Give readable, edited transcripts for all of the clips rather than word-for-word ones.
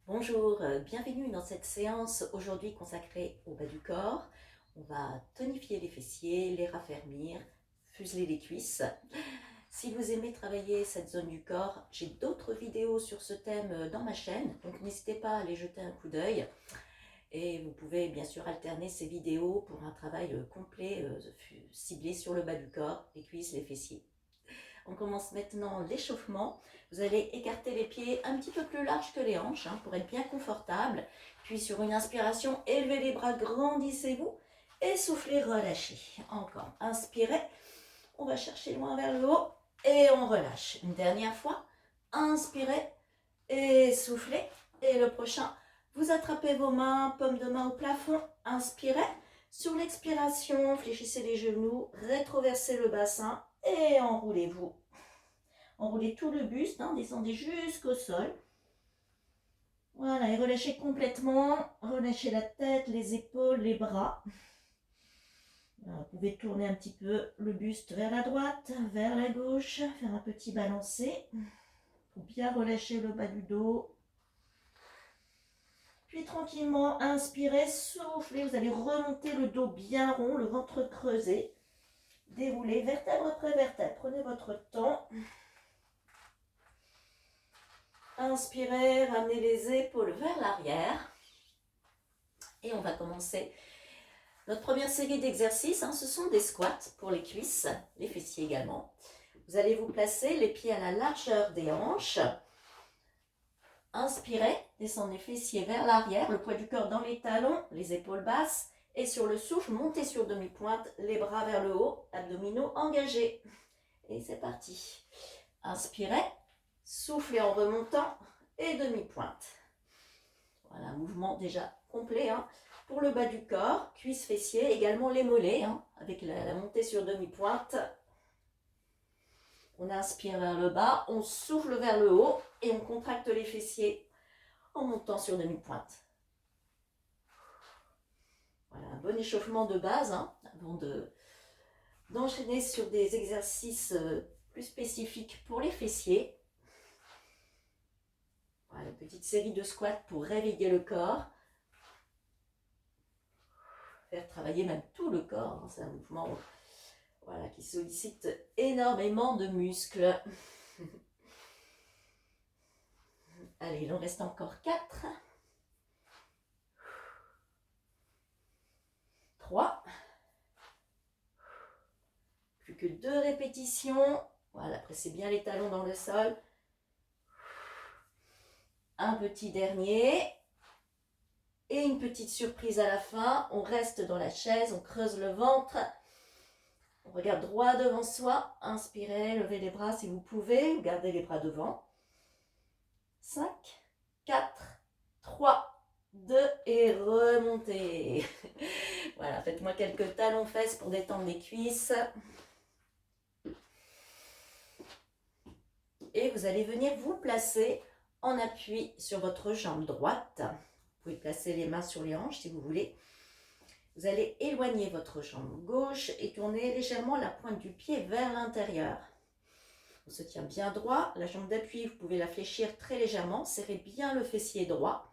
Bonjour, bienvenue dans cette séance aujourd'hui consacrée au bas du corps. On va tonifier les fessiers, les raffermir, fuseler les cuisses. Si vous aimez travailler cette zone du corps, j'ai d'autres vidéos sur ce thème dans ma chaîne, donc n'hésitez pas à aller jeter un coup d'œil. Et vous pouvez bien sûr alterner ces vidéos pour un travail complet, ciblé sur le bas du corps, les cuisses, les fessiers. On commence maintenant l'échauffement. Vous allez écarter les pieds un petit peu plus larges que les hanches pour être bien confortable. Puis sur une inspiration, élevez les bras, grandissez-vous et soufflez, relâchez. Encore, inspirez, on va chercher loin vers le haut et on relâche. Une dernière fois, inspirez et soufflez. Et le prochain, vous attrapez vos mains, paume de main au plafond, inspirez. Sur l'expiration, fléchissez les genoux, rétroversez le bassin et enroulez-vous. Enroulez tout le buste, descendez jusqu'au sol. Voilà, et relâchez complètement. Relâchez la tête, les épaules, les bras. Voilà, vous pouvez tourner un petit peu le buste vers la droite, vers la gauche, faire un petit balancé pour bien relâcher le bas du dos. Puis tranquillement, inspirez, soufflez. Vous allez remonter le dos bien rond, le ventre creusé. Déroulez vertèbre après vertèbre. Prenez votre temps. Inspirez, ramenez les épaules vers l'arrière. Et on va commencer notre première série d'exercices. Ce sont des squats pour les cuisses, les fessiers également. Vous allez vous placer les pieds à la largeur des hanches. Inspirez, descendez les fessiers vers l'arrière, le poids du corps dans les talons, les épaules basses. Et sur le souffle, montez sur demi-pointe, les bras vers le haut, abdominaux engagés. Et c'est parti. Inspirez, soufflez en remontant et demi-pointe. Voilà, mouvement déjà complet pour le bas du corps, cuisses, fessiers, également les mollets, avec la montée sur demi-pointe. On inspire vers le bas, on souffle vers le haut et on contracte les fessiers en montant sur demi-pointe. Voilà, un bon échauffement de base avant d'enchaîner sur des exercices plus spécifiques pour les fessiers. Voilà, une petite série de squats pour réveiller le corps. Faire travailler même tout le corps, c'est un mouvement qui sollicite énormément de muscles. Allez, il en reste encore 4. 3. Plus que 2 répétitions. Voilà, pressez bien les talons dans le sol. Un petit dernier. Et une petite surprise à la fin. On reste dans la chaise, on creuse le ventre. On regarde droit devant soi. Inspirez, levez les bras si vous pouvez. Gardez les bras devant. 5, 4, 3, 2 et remontez. Voilà, faites-moi quelques talons-fesses pour détendre les cuisses. Et vous allez venir vous placer en appui sur votre jambe droite. Vous pouvez placer les mains sur les hanches si vous voulez. Vous allez éloigner votre jambe gauche et tourner légèrement la pointe du pied vers l'intérieur. On se tient bien droit. La jambe d'appui, vous pouvez la fléchir très légèrement. Serrez bien le fessier droit.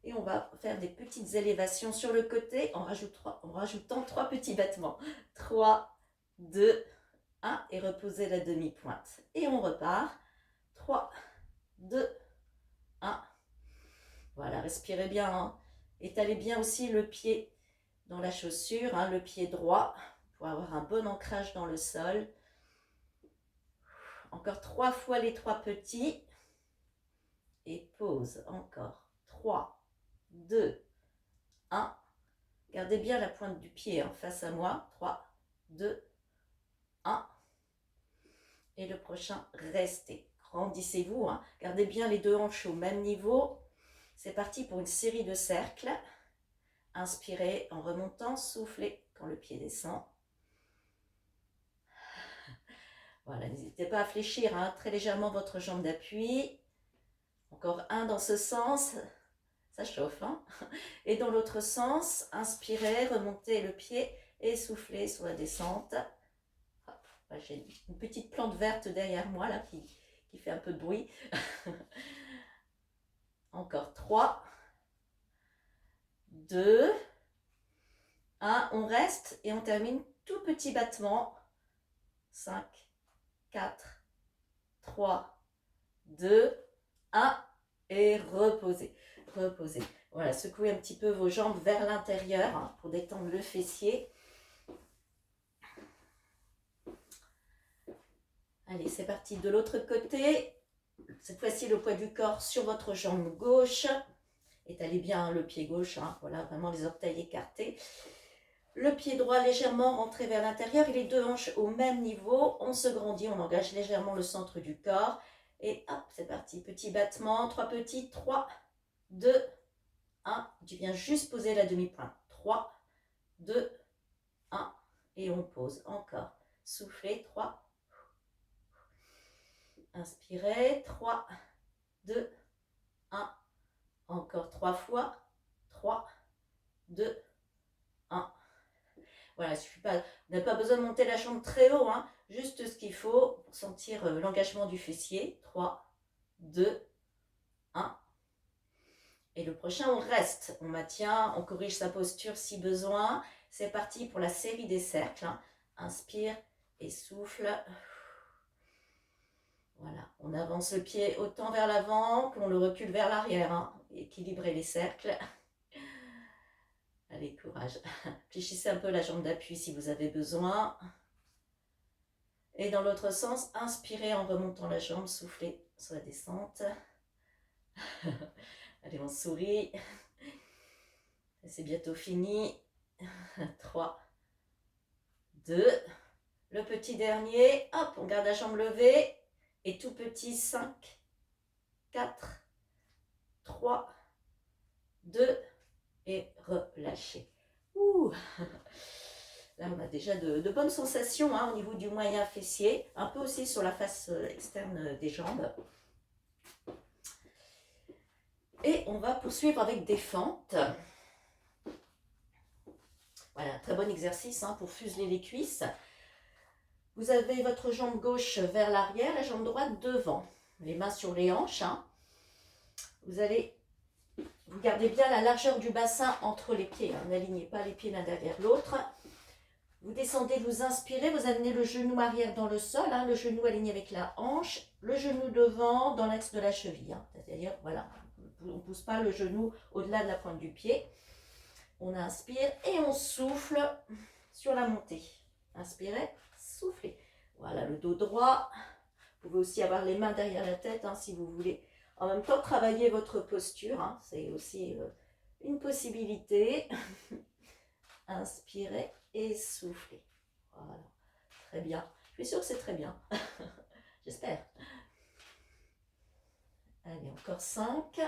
Et on va faire des petites élévations sur le côté en rajoutant 3 petits battements. 3, 2, 1 et reposez la demi-pointe. Et on repart. 3, 2, 1. Voilà, respirez bien. Étalez bien aussi le pied dans la chaussure, le pied droit, pour avoir un bon ancrage dans le sol. Encore 3 fois les 3 petits. Et pause. Encore. 3, 2, 1. Gardez bien la pointe du pied face à moi. 3, 2, 1. Et le prochain, restez. Grandissez-vous. Gardez bien les deux hanches au même niveau. C'est parti pour une série de cercles. Inspirez en remontant, soufflez quand le pied descend. Voilà, n'hésitez pas à fléchir très légèrement votre jambe d'appui. Encore un dans ce sens, ça chauffe. Et dans l'autre sens, inspirez, remontez le pied et soufflez sur la descente. J'ai une petite plante verte derrière moi là qui fait un peu de bruit. Encore 3, 2, 1. On reste et on termine tout petit battement. 5, 4, 3, 2, 1. Et reposez. Reposez. Voilà, secouez un petit peu vos jambes vers l'intérieur hein, pour détendre le fessier. Allez, c'est parti de l'autre côté. Cette fois-ci, le poids du corps sur votre jambe gauche. Étalez bien le pied gauche, hein, voilà, vraiment les orteils écartés. Le pied droit légèrement rentré vers l'intérieur et les deux hanches au même niveau. On se grandit, on engage légèrement le centre du corps. Et hop, c'est parti. Petit battement, 3 petits, 3, 2, 1. Tu viens juste poser la demi-pointe. 3, 2, 1. Et on pose. Encore. Soufflez. 3. Inspirez. 3, 2, 1. Encore 3 fois. 3, 2, 1. Voilà, il suffit pas, vous n'avez pas besoin de monter la jambe très haut, hein, juste ce qu'il faut pour sentir l'engagement du fessier. 3, 2, 1. Et le prochain, on reste, on maintient, on corrige sa posture si besoin. C'est parti pour la série des cercles. Hein. Inspire et souffle. Voilà, on avance le pied autant vers l'avant qu'on le recule vers l'arrière. Hein. Équilibrez les cercles. Allez, courage. Fléchissez un peu la jambe d'appui si vous avez besoin. Et dans l'autre sens, inspirez en remontant la jambe, soufflez sur la descente. Allez, on sourit. C'est bientôt fini. 3, 2, le petit dernier. Hop, on garde la jambe levée. Et tout petit, 5, 4, 3, 2, et relâchez. Ouh. Là, on a déjà de bonnes sensations hein, au niveau du moyen fessier, un peu aussi sur la face externe des jambes. Et on va poursuivre avec des fentes. Voilà, très bon exercice hein, pour fuseler les cuisses. Vous avez votre jambe gauche vers l'arrière, la jambe droite devant. Les mains sur les hanches. Hein. Vous gardez bien la largeur du bassin entre les pieds. Hein. N'alignez pas les pieds l'un derrière l'autre. Vous descendez, vous inspirez, vous amenez le genou arrière dans le sol, hein, le genou aligné avec la hanche, le genou devant dans l'axe de la cheville. Hein. C'est-à-dire, voilà, on ne pousse pas le genou au-delà de la pointe du pied. On inspire et on souffle sur la montée. Inspirez, soufflez. Voilà, le dos droit. Vous pouvez aussi avoir les mains derrière la tête hein, si vous voulez. En même temps, travailler votre posture. Hein, c'est aussi une possibilité. Inspirez et soufflez. Voilà, très bien. Je suis sûre que c'est très bien. J'espère. Allez, encore 5,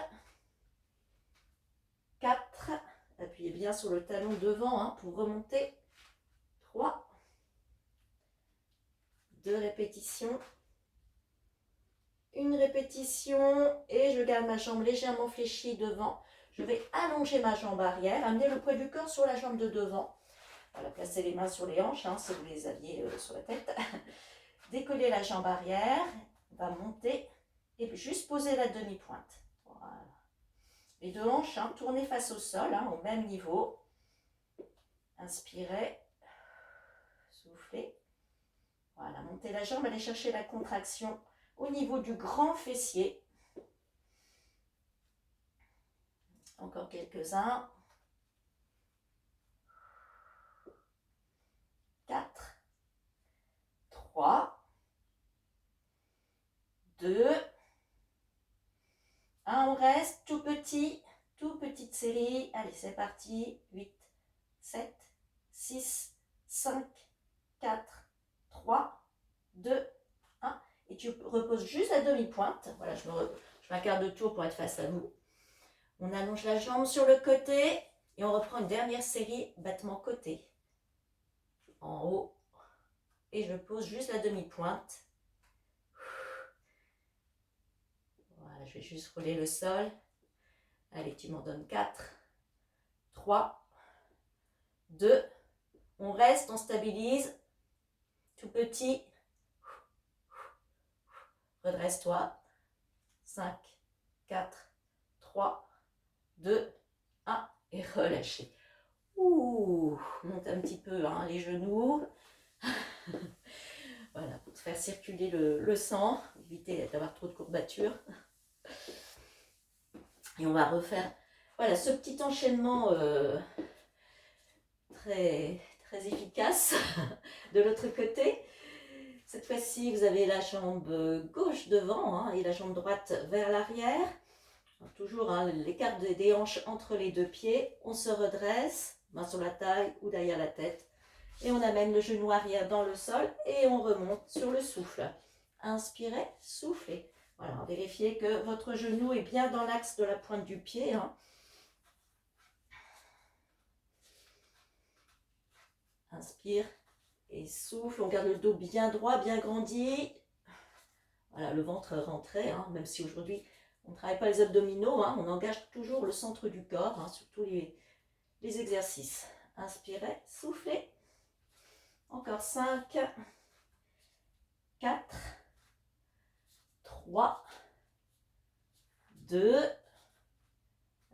4. Appuyez bien sur le talon devant hein, pour remonter. 3, 2 répétitions. Une répétition et je garde ma jambe légèrement fléchie devant. Je vais allonger ma jambe arrière, amener le poids du corps sur la jambe de devant. Voilà, placez les mains sur les hanches hein, si vous les aviez sur la tête. Décollez la jambe arrière, on va monter et juste poser la demi-pointe. Voilà. Les deux hanches, hein, tournez face au sol, hein, au même niveau. Inspirez, soufflez. Voilà, montez la jambe, allez chercher la contraction au niveau du grand fessier. Encore quelques-uns. 4, 3, 2, 1, on reste, tout petit, toute petite série. Allez, c'est parti. 8, 7, 6, 5, 4, 3, 2, 1. Et tu reposes juste la demi-pointe. Voilà, je m'incarne de tour pour être face à vous. On allonge la jambe sur le côté et on reprend une dernière série, battement côté. En haut. Et je pose juste la demi-pointe. Voilà, je vais juste rouler le sol. Allez, tu m'en donnes 4, 3, 2. On reste, on stabilise. Tout petit. Redresse-toi. 5, 4, 3, 2, 1 et relâchez. Ouh, monte un petit peu hein, les genoux. Voilà, pour faire circuler le sang, éviter d'avoir trop de courbatures. Et on va refaire voilà, ce petit enchaînement très, très efficace de l'autre côté. Cette fois-ci, vous avez la jambe gauche devant hein, et la jambe droite vers l'arrière. Toujours hein, l'écart des hanches entre les deux pieds. On se redresse, main sur la taille ou derrière la tête. Et on amène le genou arrière dans le sol et on remonte sur le souffle. Inspirez, soufflez. Voilà, vérifiez que votre genou est bien dans l'axe de la pointe du pied. Hein. Inspire et souffle. On garde le dos bien droit, bien grandi. Voilà, le ventre rentré, hein, même si aujourd'hui on ne travaille pas les abdominaux, hein, on engage toujours le centre du corps, hein, sur tous les exercices. Inspirez, soufflez. Encore 5, 4, 3, 2,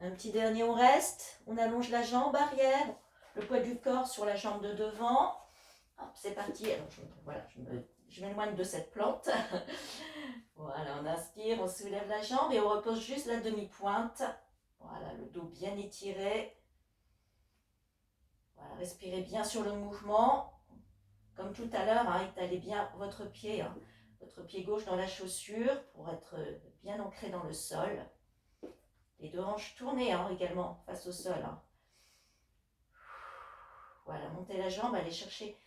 un petit dernier, on reste. On allonge la jambe arrière, le poids du corps sur la jambe de devant. C'est parti, alors je m'éloigne de cette plante. Voilà, on inspire, on soulève la jambe et on repose juste la demi-pointe. Voilà, le dos bien étiré. Voilà, respirez bien sur le mouvement. Comme tout à l'heure, hein, étalez bien votre pied gauche dans la chaussure pour être bien ancré dans le sol. Les deux hanches tournées hein, également face au sol. Hein. Voilà, montez la jambe, allez chercher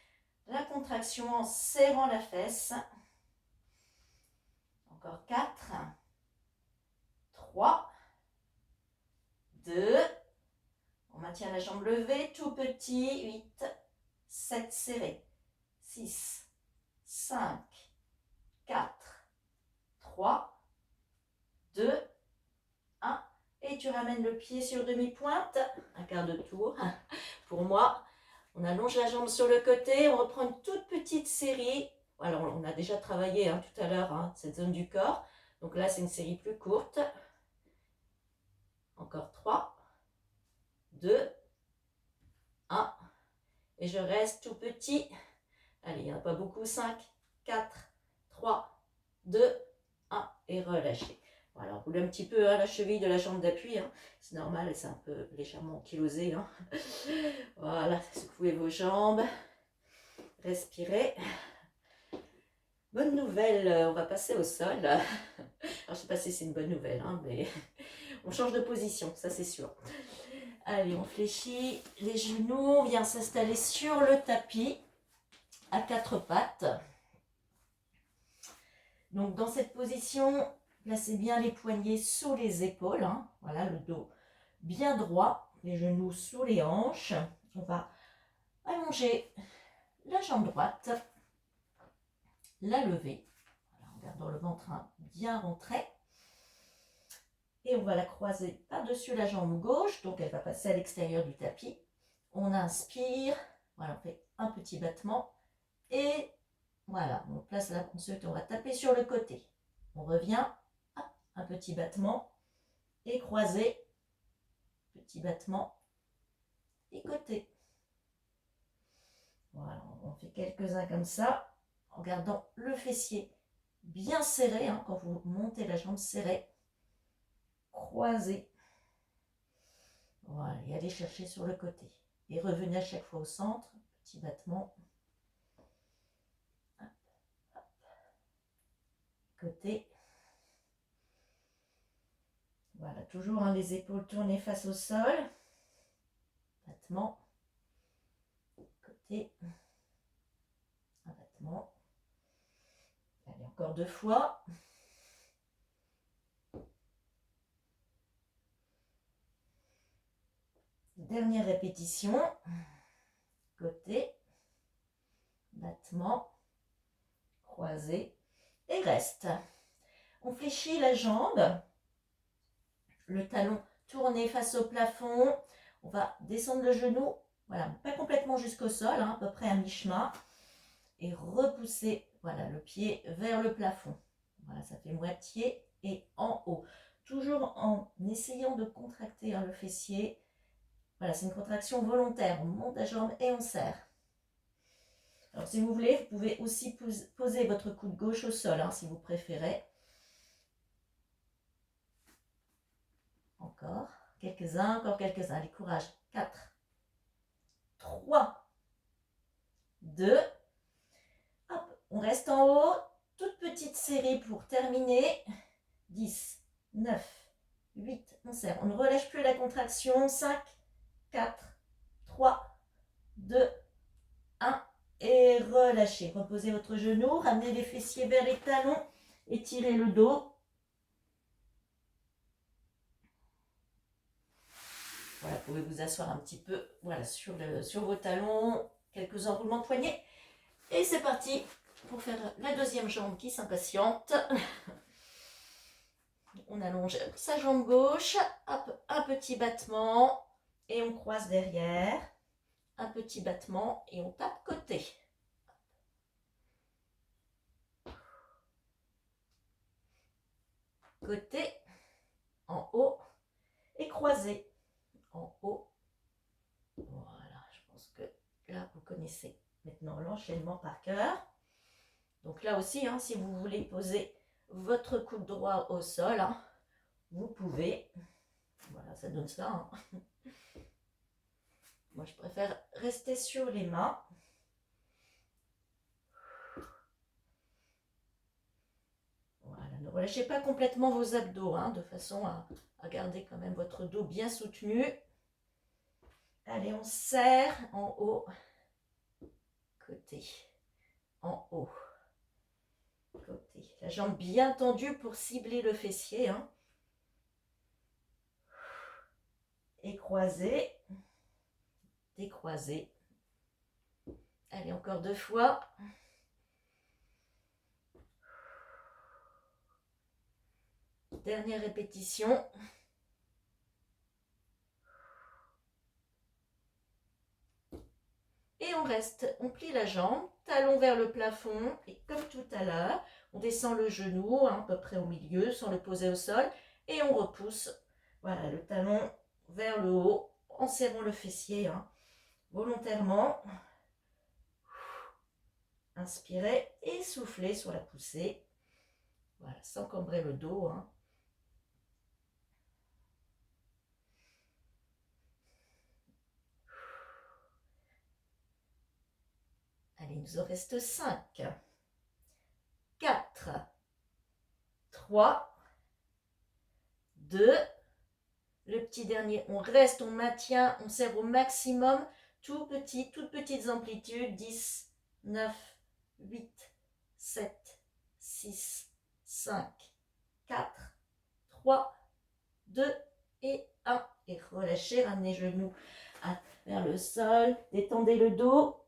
la contraction en serrant la fesse. Encore 4, 3, 2, on maintient la jambe levée, tout petit, 8, 7, serré, 6, 5, 4, 3, 2, 1, et tu ramènes le pied sur demi-pointe, un quart de tour, pour moi, on allonge la jambe sur le côté, on reprend une toute petite série. Alors, on a déjà travaillé hein, tout à l'heure hein, cette zone du corps. Donc là, c'est une série plus courte. Encore 3, 2, 1. Et je reste tout petit. Allez, il n'y en a pas beaucoup. 5, 4, 3, 2, 1. Et relâchez. Voilà, roulez un petit peu hein, la cheville de la jambe d'appui. Hein. C'est normal, c'est un peu légèrement ankylosé. Hein. Voilà, secouez vos jambes. Respirez. Bonne nouvelle, on va passer au sol. Alors, je ne sais pas si c'est une bonne nouvelle, hein, mais on change de position, ça c'est sûr. Allez, on fléchit les genoux, on vient s'installer sur le tapis à quatre pattes. Donc, dans cette position, placez bien les poignets sous les épaules. Hein. Voilà, le dos bien droit, les genoux sous les hanches. On va allonger la jambe droite. La lever, voilà, en gardant le ventre bien rentré. Et on va la croiser par-dessus la jambe gauche, donc elle va passer à l'extérieur du tapis. On inspire, voilà, on fait un petit battement. Et voilà, on place là, ensuite on va taper sur le côté. On revient, hop, un petit battement et croiser, petit battement et côté. Voilà, on fait quelques-uns comme ça. En gardant le fessier bien serré, hein, quand vous montez la jambe serrée, croisez. Voilà, et allez chercher sur le côté. Et revenez à chaque fois au centre, petit battement. Hop, hop. Côté. Voilà, toujours hein, les épaules tournées face au sol. Battement. Côté. Un battement. Allez, encore 2 fois. Dernière répétition. Côté. Battement. Croisé. Et reste. On fléchit la jambe. Le talon tourné face au plafond. On va descendre le genou. Voilà, pas complètement jusqu'au sol, hein, à peu près à mi-chemin. Et repousser voilà, le pied vers le plafond. Voilà, ça fait moitié et en haut. toujours en essayant de contracter le fessier. Voilà, c'est une contraction volontaire. On monte la jambe et on serre. Alors, si vous voulez, vous pouvez aussi poser votre coude gauche au sol, si vous préférez. Encore quelques-uns, encore quelques-uns. Allez, courage. 4, 3, 2. Hop, on reste en haut. Toute petite série pour terminer. 10, 9, 8, on serre. On ne relâche plus la contraction. 5, 4, 3, 2, 1. Et relâchez. Reposez votre genou. Ramenez les fessiers vers les talons. Étirez le dos. Voilà, vous pouvez vous asseoir un petit peu sur vos talons. Quelques enroulements de poignets. Et c'est parti pour faire la deuxième jambe qui s'impatiente. On allonge sa jambe gauche. Hop, un petit battement. Et on croise derrière. Un petit battement et on tape côté. Côté, en haut et croisé en haut. Voilà, je pense que là vous connaissez maintenant l'enchaînement par cœur. Donc là aussi, si vous voulez poser votre coude droit au sol, vous pouvez. Voilà, ça donne ça. Moi, je préfère rester sur les mains. Voilà, ne relâchez pas complètement vos abdos, de façon à garder quand même votre dos bien soutenu. Allez, on serre en haut, côté, en haut, côté. La jambe bien tendue pour cibler le fessier. Et croiser, décroiser. Allez, encore 2 fois. Dernière répétition. Et on reste, on plie la jambe, talon vers le plafond. Et comme tout à l'heure, on descend le genou à peu près au milieu sans le poser au sol. Et on repousse, voilà, le talon vers le haut en serrant le fessier volontairement. Inspirez et soufflez sur la poussée. Voilà, sans cambrer le dos. Allez, il nous en reste 5, 4, 3, 2, le petit dernier, on reste, on maintient, on serre au maximum, toutes petites amplitudes, 10, 9, 8, 7, 6, 5, 4, 3, 2 et 1. Et relâchez, ramenez les genoux vers le sol, détendez le dos.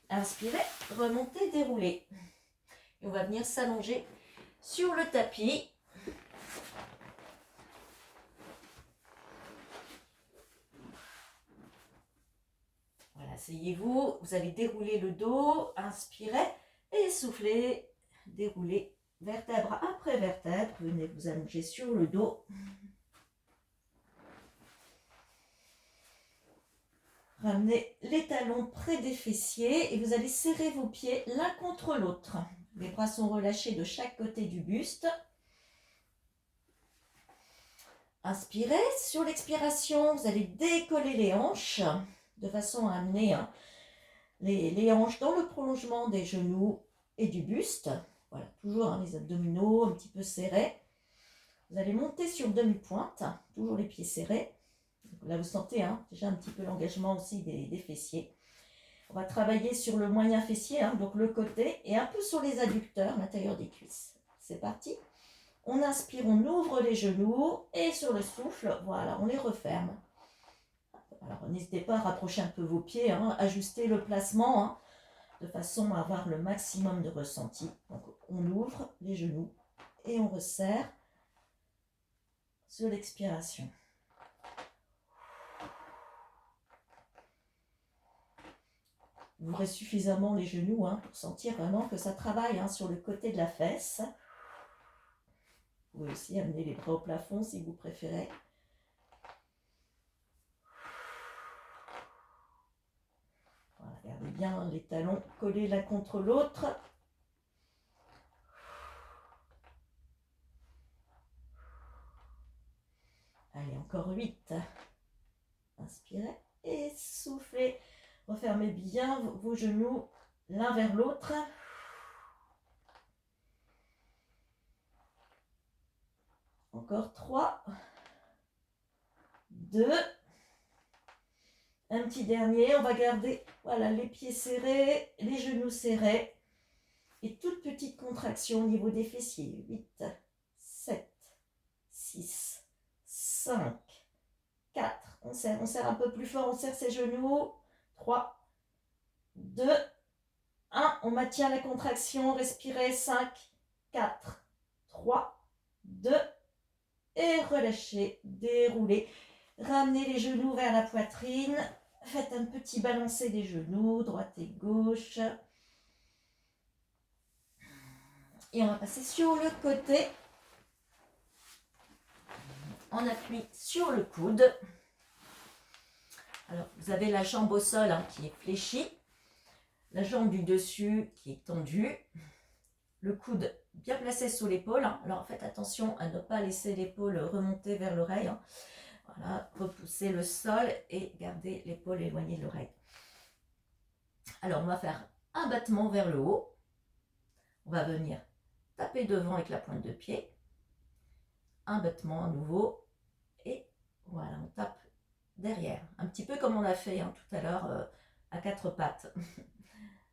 Inspirez, remontez, déroulez. Et on va venir s'allonger sur le tapis. Voilà, asseyez-vous, vous allez dérouler le dos, inspirez et soufflez, déroulez vertèbre après vertèbre. Venez vous allonger sur le dos. Ramenez les talons près des fessiers et vous allez serrer vos pieds l'un contre l'autre. Les bras sont relâchés de chaque côté du buste. Inspirez. Sur l'expiration, vous allez décoller les hanches de façon à amener les hanches dans le prolongement des genoux et du buste. Voilà, toujours les abdominaux un petit peu serrés. Vous allez monter sur demi-pointe, toujours les pieds serrés. Là, vous sentez déjà un petit peu l'engagement aussi des fessiers. On va travailler sur le moyen fessier, donc le côté, et un peu sur les adducteurs, l'intérieur des cuisses. C'est parti. On inspire, on ouvre les genoux, et sur le souffle, voilà, on les referme. Alors, n'hésitez pas à rapprocher un peu vos pieds, ajuster le placement, de façon à avoir le maximum de ressenti. Donc, on ouvre les genoux, et on resserre sur l'expiration. Ouvrez suffisamment les genoux hein, pour sentir vraiment que ça travaille hein, sur le côté de la fesse. Vous pouvez aussi amener les bras au plafond si vous préférez. Voilà, gardez bien les talons collés l'un contre l'autre. Allez, encore 8. Inspirez et soufflez. Refermez bien vos genoux l'un vers l'autre. Encore 3, 2, un petit dernier. On va garder voilà, les pieds serrés, les genoux serrés et toute petite contraction au niveau des fessiers. 8, 7, 6, 5, 4. On serre un peu plus fort, on serre ses genoux. 3, 2, 1. On maintient la contraction, respirez. 5, 4, 3, 2, et relâchez, déroulez. Ramenez les genoux vers la poitrine. Faites un petit balancé des genoux, droite et gauche. Et on va passer sur le côté. On appuie sur le coude. Alors, vous avez la jambe au sol hein, qui est fléchie. La jambe du dessus qui est tendue. Le coude bien placé sous l'épaule. Hein. Alors, faites attention à ne pas laisser l'épaule remonter vers l'oreille. Hein. Voilà, repoussez le sol et gardez l'épaule éloignée de l'oreille. Alors, on va faire un battement vers le haut. On va venir taper devant avec la pointe de pied. Un battement à nouveau. Et voilà, on tape derrière. Un petit peu comme on a fait hein, tout à l'heure à 4 pattes.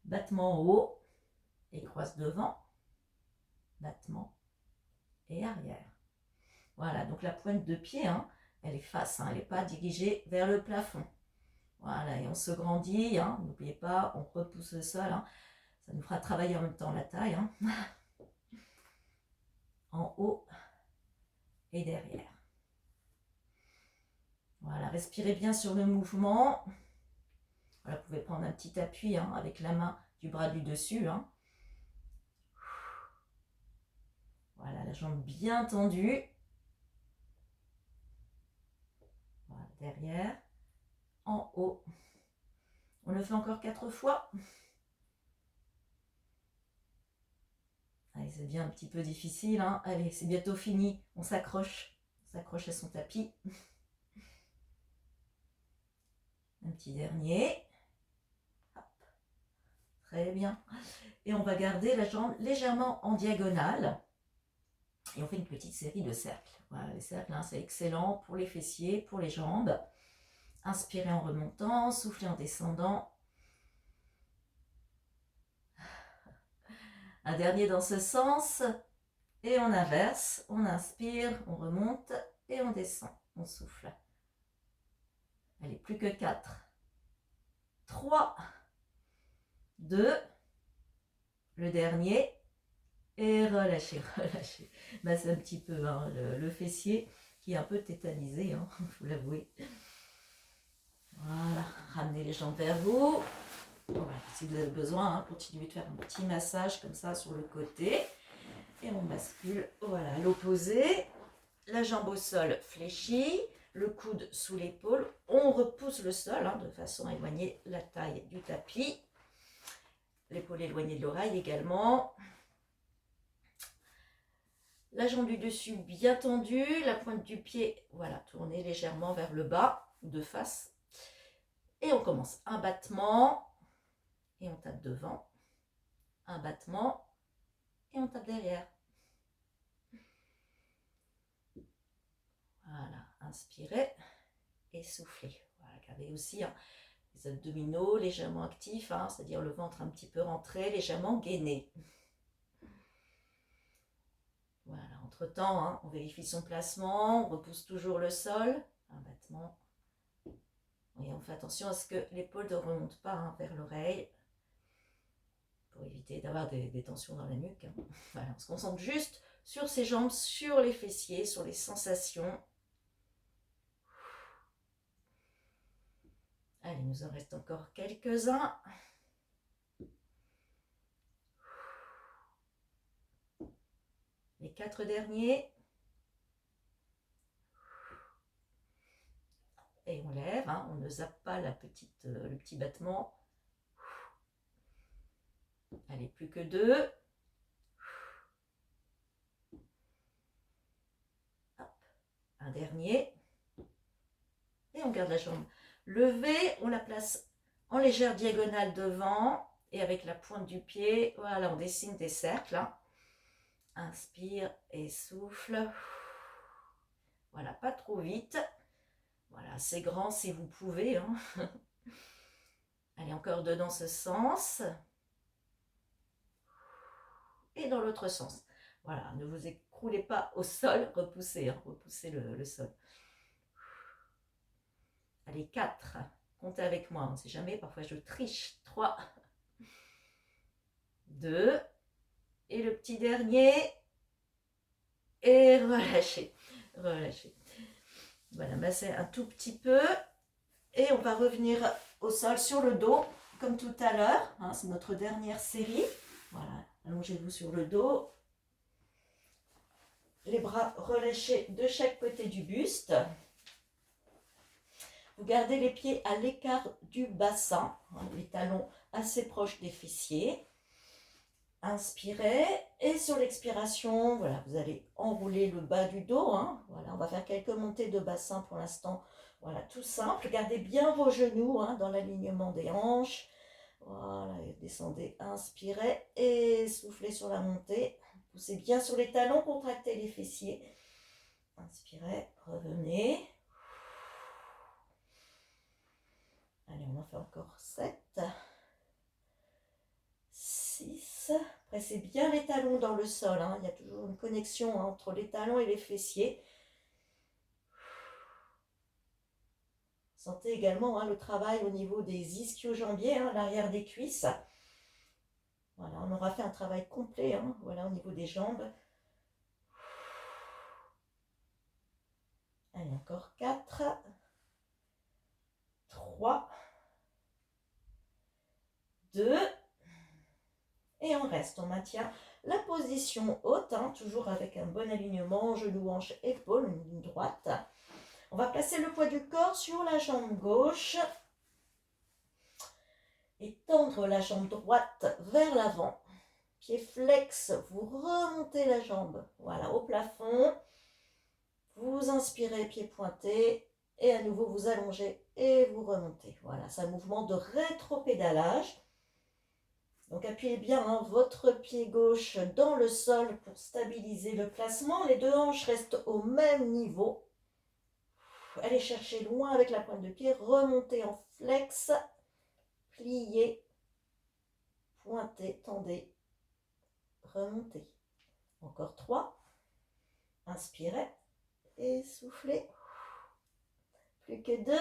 Battement haut et croise devant. Battement et arrière. Voilà, donc la pointe de pied, hein, elle est face, hein, elle n'est pas dirigée vers le plafond. Voilà, et on se grandit, hein, n'oubliez pas, on repousse le sol. Hein, ça nous fera travailler en même temps la taille. Hein, en haut et derrière. Voilà, respirez bien sur le mouvement. Voilà, vous pouvez prendre un petit appui hein, avec la main du bras du dessus. Hein. Voilà, la jambe bien tendue. Voilà, derrière, en haut. On le fait encore 4 fois. Allez, ça devient un petit peu difficile. Hein. Allez, c'est bientôt fini. On s'accroche. On s'accroche à son tapis. Un petit dernier. Hop. Très bien. Et on va garder la jambe légèrement en diagonale. Et on fait une petite série de cercles. Voilà, les cercles, hein, c'est excellent pour les fessiers, pour les jambes. Inspirez en remontant, soufflez en descendant. Un dernier dans ce sens. Et on inverse. On inspire, on remonte et on descend. On souffle. Allez, plus que 4. 3, 2, le dernier. Et relâchez, relâchez. Ben, c'est un petit peu hein, le fessier qui est un peu tétanisé, hein, faut l'avouer. Voilà, ramenez les jambes vers vous. Voilà, si vous avez besoin, hein, continuez de faire un petit massage comme ça sur le côté. Et on bascule, voilà, à l'opposé. La jambe au sol fléchie, le coude sous l'épaule. On repousse le sol hein, de façon à éloigner la taille du tapis. L'épaule éloignée de l'oreille également. La jambe du dessus bien tendue, la pointe du pied, voilà, tournée légèrement vers le bas, de face. Et on commence. Un battement, et on tape devant. Un battement, et on tape derrière. Voilà, inspirez et soufflez. Voilà, gardez aussi hein, les abdominaux légèrement actifs, hein, c'est-à-dire le ventre un petit peu rentré, légèrement gainé. Voilà, entre-temps, hein, on vérifie son placement, on repousse toujours le sol. Un battement. Et on fait attention à ce que l'épaule ne remonte pas hein, vers l'oreille pour éviter d'avoir des tensions dans la nuque. Hein. Voilà, on se concentre juste sur ses jambes, sur les fessiers, sur les sensations. Allez, il nous en reste encore quelques-uns. Les 4 derniers. Et on lève, hein, on ne zappe pas le petit battement. Allez, plus que 2. Hop, un dernier. Et on garde la jambe levée, on la place en légère diagonale devant. Et avec la pointe du pied, voilà, on dessine des cercles. Hein. Inspire et souffle. Voilà, pas trop vite. Voilà, c'est grand si vous pouvez. Hein. Allez, encore 2 dans ce sens. Et dans l'autre sens. Voilà, ne vous écroulez pas au sol, repoussez, hein, repoussez le sol. Allez, 4. Comptez avec moi, on ne sait jamais, parfois je triche. 3, 2, et le petit dernier. Et relâchez, relâchez. Voilà, massez un tout petit peu. Et on va revenir au sol sur le dos, comme tout à l'heure. Hein, c'est notre dernière série. Voilà, allongez-vous sur le dos. Les bras relâchés de chaque côté du buste. Vous gardez les pieds à l'écart du bassin, hein, les talons assez proches des fessiers. Inspirez et sur l'expiration, voilà, vous allez enrouler le bas du dos. Hein, voilà, on va faire quelques montées de bassin pour l'instant. Voilà, tout simple. Gardez bien vos genoux hein, dans l'alignement des hanches. Voilà, et descendez, inspirez et soufflez sur la montée. Poussez bien sur les talons, contractez les fessiers. Inspirez, revenez. Allez, on en fait encore 7. 6. Pressez bien les talons dans le sol. Hein. Il y a toujours une connexion hein, entre les talons et les fessiers. Sentez également hein, le travail au niveau des ischio-jambiers, hein, l'arrière des cuisses. Voilà, on aura fait un travail complet hein, voilà, au niveau des jambes. Allez, encore 4. 3. 2. Et on reste, on maintient la position haute, hein, toujours avec un bon alignement, genoux, hanches, épaules, une ligne droite. On va placer le poids du corps sur la jambe gauche et tendre la jambe droite vers l'avant. Pied flex, vous remontez la jambe, voilà, au plafond. Vous inspirez, pied pointé, et à nouveau vous allongez et vous remontez. Voilà, c'est un mouvement de rétropédalage. Donc appuyez bien hein, votre pied gauche dans le sol pour stabiliser le placement. Les 2 hanches restent au même niveau. Allez chercher loin avec la pointe de pied. Remontez en flex. Pliez. Pointez, tendez. Remontez. Encore 3. Inspirez. Et soufflez. Plus que 2.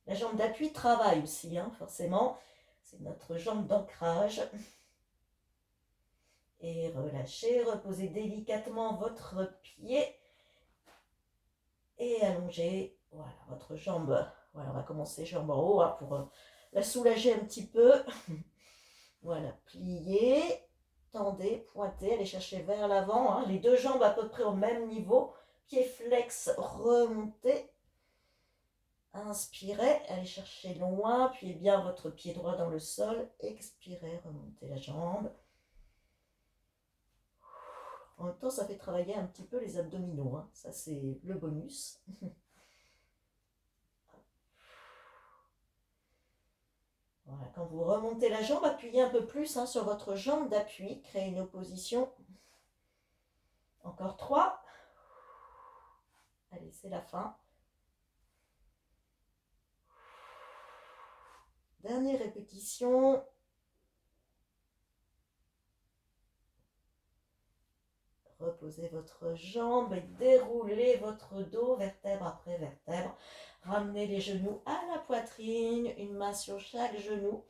La jambe d'appui travaille aussi, hein, forcément. C'est notre jambe d'ancrage. Et relâchez, reposez délicatement votre pied. Et allongez, voilà, votre jambe. Voilà, on va commencer jambe en haut hein, pour la soulager un petit peu. Voilà, pliez, tendez, pointez, allez chercher vers l'avant. Hein, les 2 jambes à peu près au même niveau. Pied flex, remontez. Inspirez, allez chercher loin, appuyez bien votre pied droit dans le sol. Expirez, remontez la jambe. En même temps, ça fait travailler un petit peu les abdominaux. Hein. Ça, c'est le bonus. Voilà, quand vous remontez la jambe, appuyez un peu plus hein, sur votre jambe d'appui. Créez une opposition. Encore 3. Allez, c'est la fin. Dernière répétition. Reposez votre jambe et déroulez votre dos, vertèbre après vertèbre. Ramenez les genoux à la poitrine, une main sur chaque genou.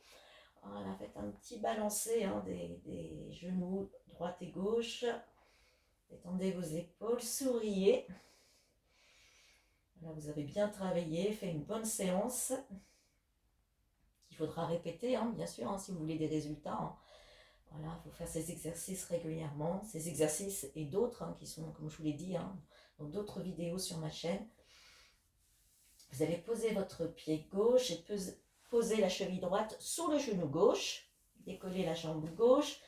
Voilà, faites un petit balancé hein, des genoux droite et gauche. Détendez vos épaules, souriez. Là, vous avez bien travaillé, fait une bonne séance. Il faudra répéter, hein, bien sûr, hein, si vous voulez des résultats. Hein. Voilà, il faut faire ces exercices régulièrement, ces exercices et d'autres qui sont, comme je vous l'ai dit, dans d'autres vidéos sur ma chaîne. Vous allez poser votre pied gauche et poser la cheville droite sous le genou gauche, décoller la jambe gauche,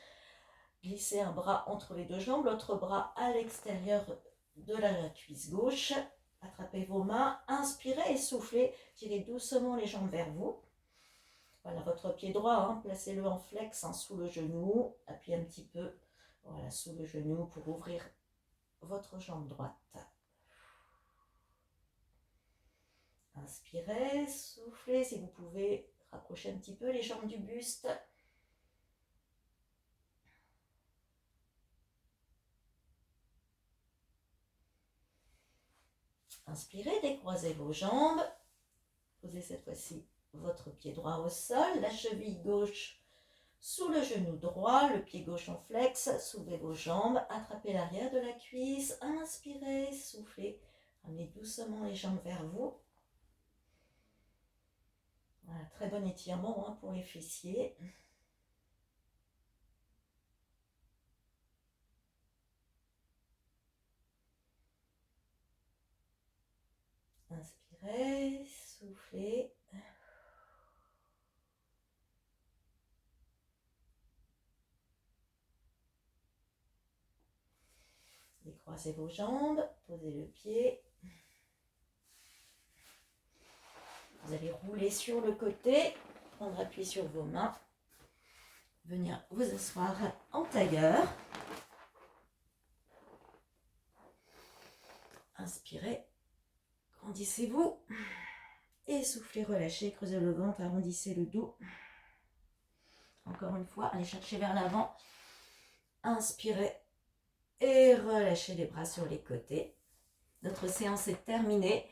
glisser un bras entre les deux jambes, l'autre bras à l'extérieur de la cuisse gauche, attrapez vos mains, inspirez et soufflez, tirez doucement les jambes vers vous. Voilà, votre pied droit, placez-le en flex sous le genou, appuyez un petit peu voilà, sous le genou pour ouvrir votre jambe droite. Inspirez, soufflez, si vous pouvez rapprocher un petit peu les jambes du buste. Inspirez, décroisez vos jambes, posez cette fois-ci votre pied droit au sol, la cheville gauche sous le genou droit, le pied gauche en flex, soulevez vos jambes, attrapez l'arrière de la cuisse, inspirez, soufflez, ramenez doucement les jambes vers vous. Voilà, très bon étirement pour les fessiers. Inspirez, soufflez. Décroisez vos jambes, posez le pied. Vous allez rouler sur le côté, prendre appui sur vos mains, venir vous asseoir en tailleur. Inspirez, grandissez-vous. Et soufflez, relâchez, creusez le ventre, arrondissez le dos. Encore une fois, allez chercher vers l'avant. Inspirez et relâchez les bras sur les côtés. Notre séance est terminée.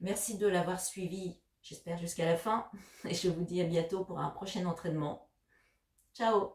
Merci de l'avoir suivi, j'espère jusqu'à la fin. Et je vous dis à bientôt pour un prochain entraînement. Ciao!